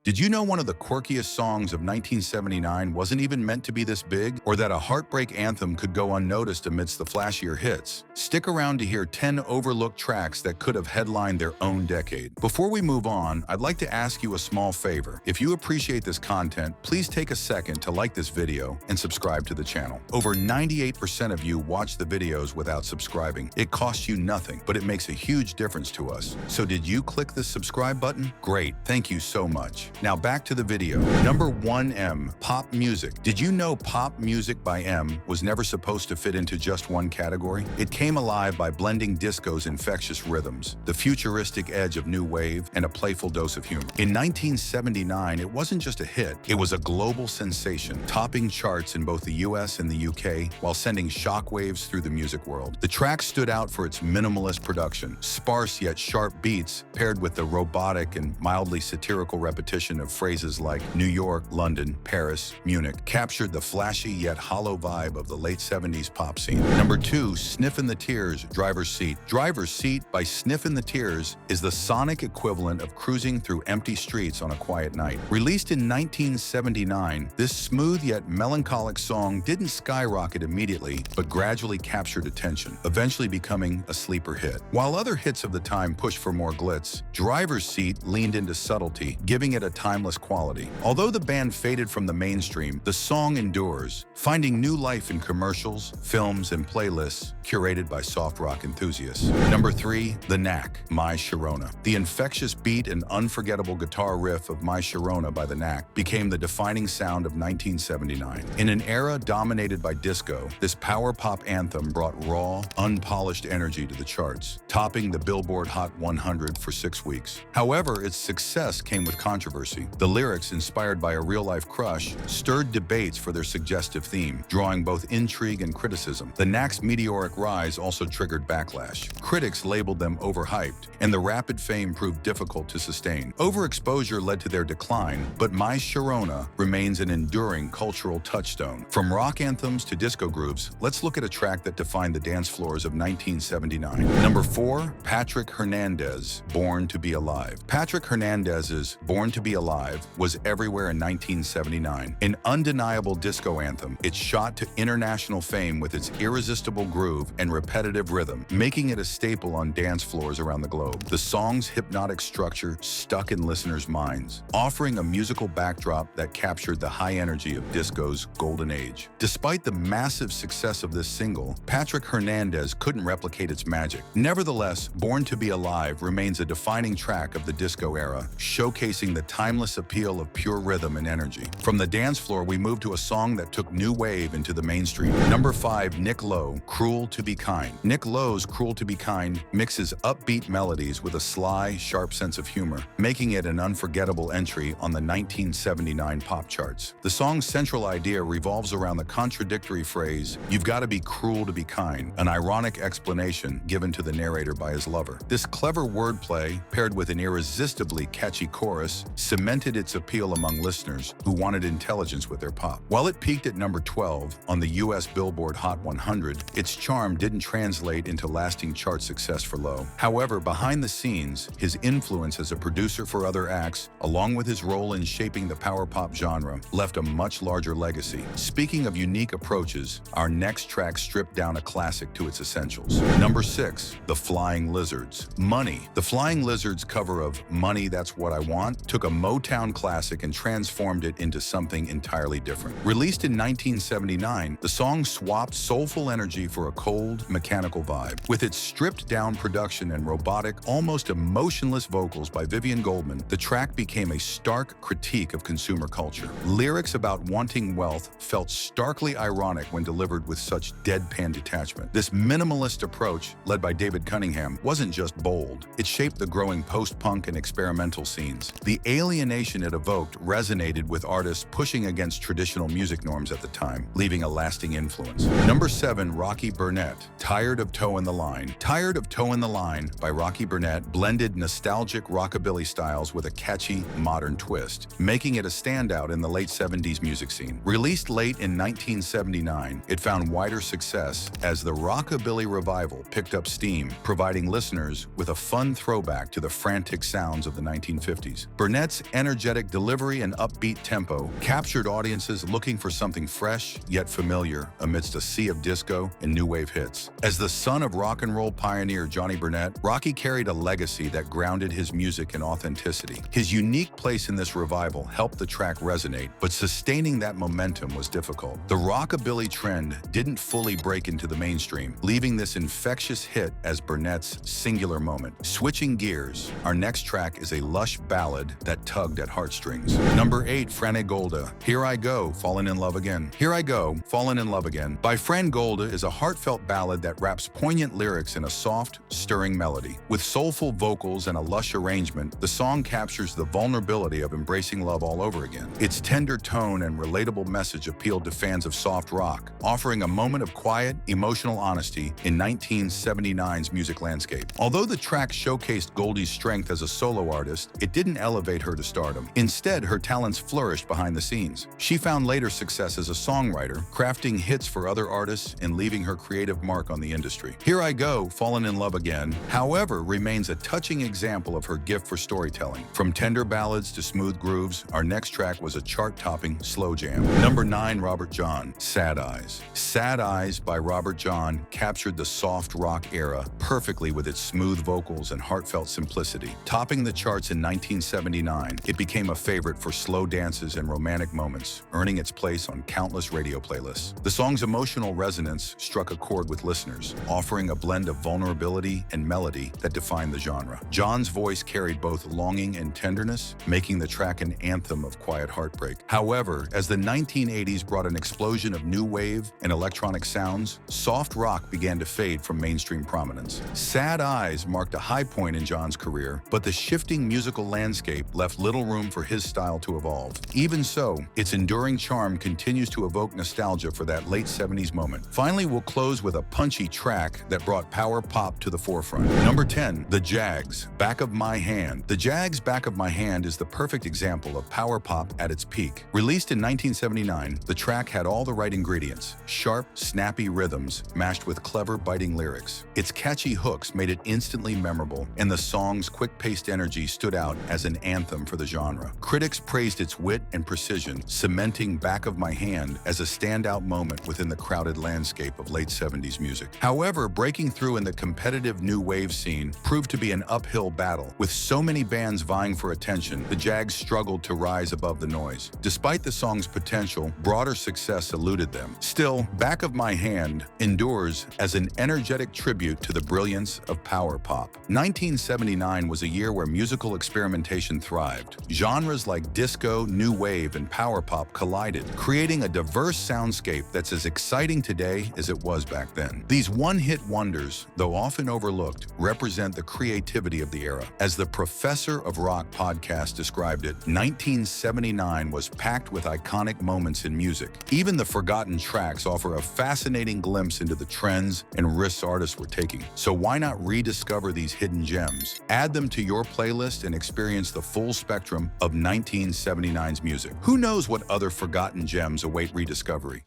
Did you know one of the quirkiest songs of 1979 wasn't even meant to be this big? Or that a heartbreak anthem could go unnoticed amidst the flashier hits? Stick around to hear 10 overlooked tracks that could have headlined their own decade. Before we move on, I'd like to ask you a small favor. If you appreciate this content, please take a second to like this video and subscribe to the channel. Over 98% of you watch the videos without subscribing. It costs you nothing, but it makes a huge difference to us. So did you click the subscribe button? Great, thank you so much. Now back to the video. Number 1, M. Pop music. Did you know pop music by M was never supposed to fit into just one category? It came alive by blending disco's infectious rhythms, the futuristic edge of new wave, and a playful dose of humor. In 1979, it wasn't just a hit, it was a global sensation, topping charts in both the US and the UK while sending shockwaves through the music world. The track stood out for its minimalist production, sparse yet sharp beats paired with the robotic and mildly satirical repetition of phrases like New York, London, Paris, Munich, captured the flashy yet hollow vibe of the late 70s pop scene. Number 2, Sniff in the Tears, Driver's Seat. Driver's Seat by Sniff in the Tears is the sonic equivalent of cruising through empty streets on a quiet night. Released in 1979, this smooth yet melancholic song didn't skyrocket immediately, but gradually captured attention, eventually becoming a sleeper hit. While other hits of the time pushed for more glitz, Driver's Seat leaned into subtlety, giving it a timeless quality. Although the band faded from the mainstream, the song endures, finding new life in commercials, films, and playlists curated by soft rock enthusiasts. Number 3, The Knack, My Chirona. The infectious beat and unforgettable guitar riff of My Chirona by The Knack became the defining sound of 1979. In an era dominated by disco, this power pop anthem brought raw, unpolished energy to the charts, topping the Billboard Hot 100 for 6 weeks. However, its success came with controversy. The lyrics, inspired by a real-life crush, stirred debates for their suggestive theme, drawing both intrigue and criticism. The Knack's meteoric rise also triggered backlash. Critics labeled them overhyped, and the rapid fame proved difficult to sustain. Overexposure led to their decline, but My Chirona remains an enduring cultural touchstone. From rock anthems to disco grooves, let's look at a track that defined the dance floors of 1979. Number 4, Patrick Hernandez, Born to Be Alive. Patrick Hernandez's Born to Be Alive was everywhere in 1979. An undeniable disco anthem, it shot to international fame with its irresistible groove and repetitive rhythm, making it a staple on dance floors around the globe. The song's hypnotic structure stuck in listeners' minds, offering a musical backdrop that captured the high energy of disco's golden age. Despite the massive success of this single, Patrick Hernandez couldn't replicate its magic. Nevertheless, Born to Be Alive remains a defining track of the disco era, showcasing the timeless appeal of pure rhythm and energy. From the dance floor, we move to a song that took new wave into the mainstream. Number 5, Nick Lowe, Cruel to Be Kind. Nick Lowe's Cruel to Be Kind mixes upbeat melodies with a sly, sharp sense of humor, making it an unforgettable entry on the 1979 pop charts. The song's central idea revolves around the contradictory phrase, "You've got to be cruel to be kind," an ironic explanation given to the narrator by his lover. This clever wordplay, paired with an irresistibly catchy chorus, cemented its appeal among listeners who wanted intelligence with their pop. While it peaked at number 12 on the US Billboard Hot 100, its charm didn't translate into lasting chart success for Lowe. However, behind the scenes, his influence as a producer for other acts, along with his role in shaping the power pop genre, left a much larger legacy. Speaking of unique approaches, our next track stripped down a classic to its essentials. Number 6, The Flying Lizards, Money. The Flying Lizards cover of Money That's What I Want took a Motown classic and transformed it into something entirely different. Released in 1979, the song swapped soulful energy for a cold, mechanical vibe. With its stripped-down production and robotic, almost emotionless vocals by Vivian Goldman, the track became a stark critique of consumer culture. Lyrics about wanting wealth felt starkly ironic when delivered with such deadpan detachment. This minimalist approach, led by David Cunningham, wasn't just bold. It shaped the growing post-punk and experimental scenes. The alienation it evoked resonated with artists pushing against traditional music norms at the time, leaving a lasting influence. Number 7, Rocky Bernett, Tired of Toeing the Line. Tired of Toeing the Line by Rocky Bernett blended nostalgic rockabilly styles with a catchy, modern twist, making it a standout in the late 70s music scene. Released late in 1979, it found wider success as the rockabilly revival picked up steam, providing listeners with a fun throwback to the frantic sounds of the 1950s. Bernett's Burnett's energetic delivery and upbeat tempo captured audiences looking for something fresh yet familiar amidst a sea of disco and new wave hits. As the son of rock and roll pioneer Johnny Bernett, Rocky carried a legacy that grounded his music in authenticity. His unique place in this revival helped the track resonate, but sustaining that momentum was difficult. The rockabilly trend didn't fully break into the mainstream, leaving this infectious hit as Burnett's singular moment. Switching gears, our next track is a lush ballad that tugged at heartstrings. Number 8, Fran Golda, Here I Go, Fallen in Love Again. Here I Go, Fallen in Love Again by Fran Golda is a heartfelt ballad that wraps poignant lyrics in a soft, stirring melody. With soulful vocals and a lush arrangement, the song captures the vulnerability of embracing love all over again. Its tender tone and relatable message appealed to fans of soft rock, offering a moment of quiet, emotional honesty in 1979's music landscape. Although the track showcased Goldie's strength as a solo artist, it didn't elevate her to stardom. Instead, her talents flourished behind the scenes. She found later success as a songwriter, crafting hits for other artists and leaving her creative mark on the industry. Here I Go, Fallen in Love Again, however, remains a touching example of her gift for storytelling. From tender ballads to smooth grooves, our next track was a chart-topping slow jam. Number 9, Robert John, Sad Eyes. Sad Eyes by Robert John captured the soft rock era perfectly with its smooth vocals and heartfelt simplicity. Topping the charts in 1979, it became a favorite for slow dances and romantic moments, earning its place on countless radio playlists. The song's emotional resonance struck a chord with listeners, offering a blend of vulnerability and melody that defined the genre. John's voice carried both longing and tenderness, making the track an anthem of quiet heartbreak. However, as the 1980s brought an explosion of new wave and electronic sounds, soft rock began to fade from mainstream prominence. Sad Eyes marked a high point in John's career, but the shifting musical landscape left little room for his style to evolve. Even so, its enduring charm continues to evoke nostalgia for that late 70s moment. Finally, we'll close with a punchy track that brought power pop to the forefront. Number 10, The Jags, Back of My Hand. The Jags' Back of My Hand is the perfect example of power pop at its peak. Released in 1979, the track had all the right ingredients: sharp, snappy rhythms mashed with clever, biting lyrics. Its catchy hooks made it instantly memorable, and the song's quick-paced energy stood out as an anthem for the genre. Critics praised its wit and precision, cementing Back of My Hand as a standout moment within the crowded landscape of late 70s music. However, breaking through in the competitive new wave scene proved to be an uphill battle. With so many bands vying for attention, the Jags struggled to rise above the noise. Despite the song's potential, broader success eluded them. Still, Back of My Hand endures as an energetic tribute to the brilliance of power pop. 1979 was a year where musical experimentation thrived. Genres like disco, new wave, and power pop collided, creating a diverse soundscape that's as exciting today as it was back then. These one-hit wonders, though often overlooked, represent the creativity of the era. As the Professor of Rock podcast described it, 1979 was packed with iconic moments in music. Even the forgotten tracks offer a fascinating glimpse into the trends and risks artists were taking. So why not rediscover these hidden gems? Add them to your playlist and experience the full spectrum of 1979's music. Who knows what other forgotten gems await rediscovery?